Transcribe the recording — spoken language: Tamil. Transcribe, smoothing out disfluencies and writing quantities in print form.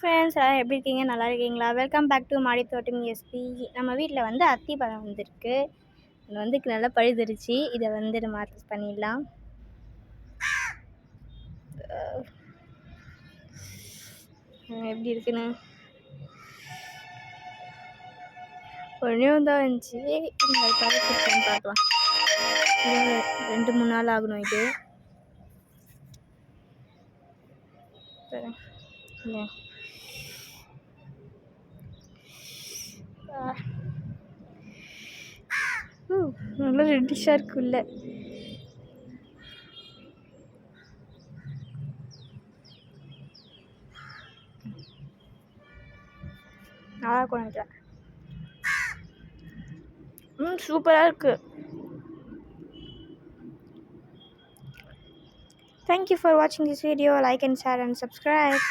ஃப்ரெண்ட்ஸ் எல்லாம் எப்படி இருக்கீங்க? நல்லா இருக்கீங்களா? வெல்கம் பேக் டு மாடி தோட்டம் எஸ்பி. நம்ம வீட்டில் வந்து அத்தி பழம் வந்திருக்கு. இது வந்து நல்லா பழுதுருச்சு. இதை வந்து நம்ம அரெஸ்ட் பண்ணிடலாம். எப்படி இருக்குன்னு ஒன்றே தான் இருந்துச்சு. பழுத்துருக்குன்னு பார்க்கலாம். 2-3 நாள் ஆகணும் இது. நல்லா ரெட்டிஷாக இருக்குல்ல. நல்லா இருக்கும் நினைக்கிறேன். சூப்பராக இருக்குது. Thank you for watching this video. Like and share and subscribe.